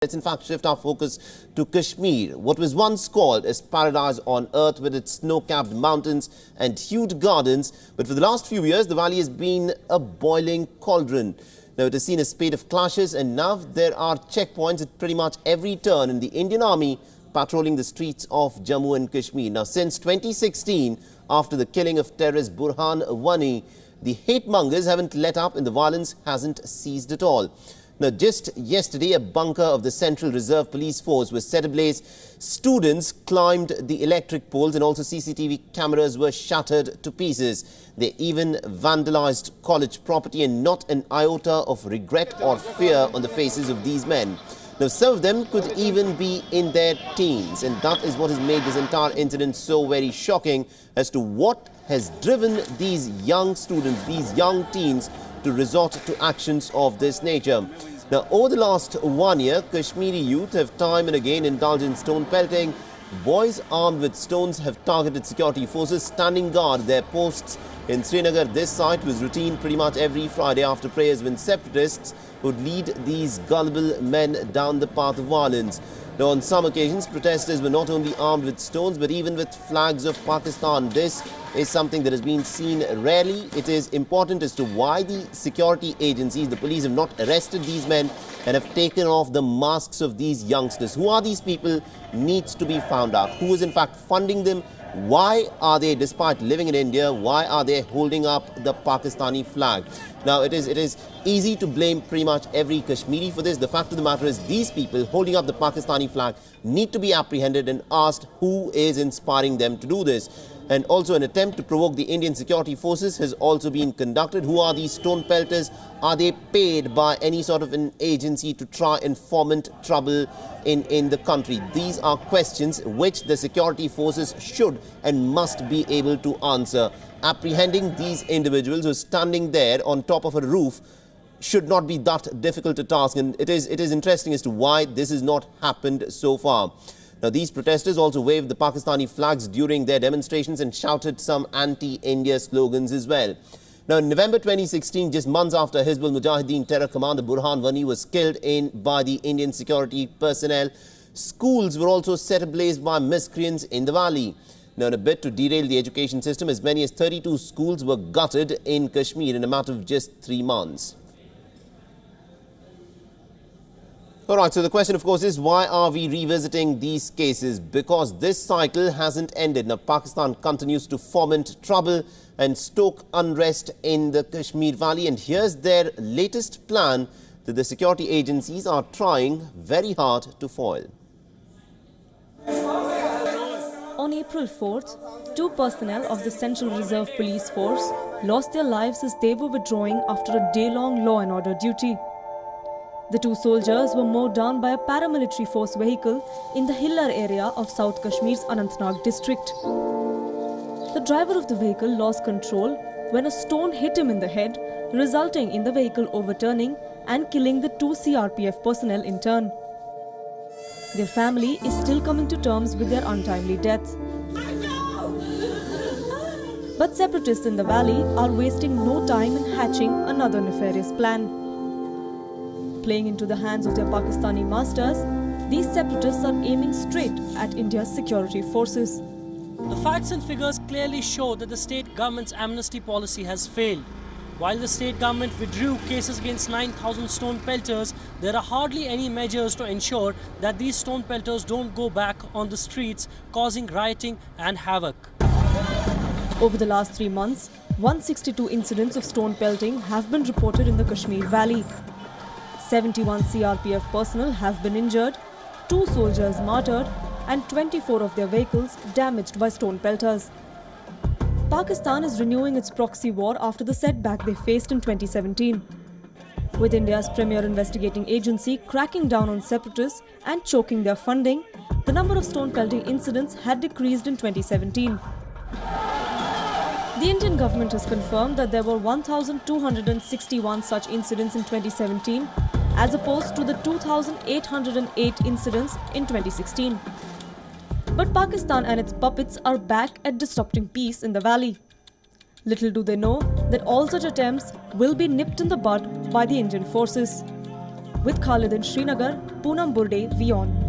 Let's in fact shift our focus to Kashmir, what was once called as paradise on earth with its snow-capped mountains and huge gardens. But for the last few years, the valley has been a boiling cauldron. Now, it has seen a spate of clashes, and now there are checkpoints at pretty much every turn in the Indian Army patrolling the streets of Jammu and Kashmir. Now, since 2016, after the killing of terrorist Burhan Wani, the hate mongers haven't let up and the violence hasn't ceased at all. Now, just yesterday, a bunker of the Central Reserve Police Force was set ablaze. Students climbed the electric poles and also CCTV cameras were shattered to pieces. They even vandalized college property, and not an iota of regret or fear on the faces of these men. Now, some of them could even be in their teens, and that is what has made this entire incident so very shocking as to what has driven these young students, these young teens, to resort to actions of this nature. Now, over the last 1 year, Kashmiri youth have time and again indulged in stone pelting. Boys armed with stones have targeted security forces standing guard their posts in Srinagar. This sight was routine pretty much every Friday after prayers, when separatists would lead these gullible men down the path of violence. Now, on some occasions, protesters were not only armed with stones but even with flags of Pakistan. This is something that has been seen rarely. It is important as to why the security agencies, the police, have not arrested these men and have taken off the masks of these youngsters. Who are these people needs to be found out. Who is in fact funding them? Why are they, despite living in India, why are they holding up the Pakistani flag? Now, it is easy to blame pretty much every Kashmiri for this. The fact of the matter is, these people holding up the Pakistani flag need to be apprehended and asked who is inspiring them to do this. And also, an attempt to provoke the Indian security forces has also been conducted. Who are these stone pelters? Are they paid by any sort of an agency to try and foment trouble in the country? These are questions which the security forces should and must be able to answer. Apprehending these individuals who are standing there on top of a roof should not be that difficult a task. And it is interesting as to why this has not happened so far. Now, these protesters also waved the Pakistani flags during their demonstrations and shouted some anti-India slogans as well. Now, in November 2016, just months after Hizbul Mujahideen terror commander Burhan Wani was killed by the Indian security personnel, schools were also set ablaze by miscreants in the valley. Now, in a bid to derail the education system, as many as 32 schools were gutted in Kashmir in a matter of just 3 months. All right, so the question, of course, is why are we revisiting these cases? Because this cycle hasn't ended. Now, Pakistan continues to foment trouble and stoke unrest in the Kashmir Valley. And here's their latest plan that the security agencies are trying very hard to foil. On April 4th, 2 personnel of the Central Reserve Police Force lost their lives as they were withdrawing after a day-long law and order duty. The 2 soldiers were mowed down by a paramilitary force vehicle in the Hillar area of South Kashmir's Anantnag district. The driver of the vehicle lost control when a stone hit him in the head, resulting in the vehicle overturning and killing the 2 CRPF personnel in turn. Their family is still coming to terms with their untimely death. But separatists in the valley are wasting no time in hatching another nefarious plan. Playing into the hands of their Pakistani masters, these separatists are aiming straight at India's security forces. The facts and figures clearly show that the state government's amnesty policy has failed. While the state government withdrew cases against 9,000 stone pelters, there are hardly any measures to ensure that these stone pelters don't go back on the streets, causing rioting and havoc. Over the last 3 months, 162 incidents of stone pelting have been reported in the Kashmir Valley. 71 CRPF personnel have been injured, 2 soldiers martyred, and 24 of their vehicles damaged by stone pelters. Pakistan is renewing its proxy war after the setback they faced in 2017. With India's premier investigating agency cracking down on separatists and choking their funding, the number of stone pelting incidents had decreased in 2017. The Indian government has confirmed that there were 1,261 such incidents in 2017, as opposed to the 2,808 incidents in 2016. But Pakistan and its puppets are back at disrupting peace in the valley. Little do they know that all such attempts will be nipped in the bud by the Indian forces. With Khalid in Srinagar, Poonam Burde, WION.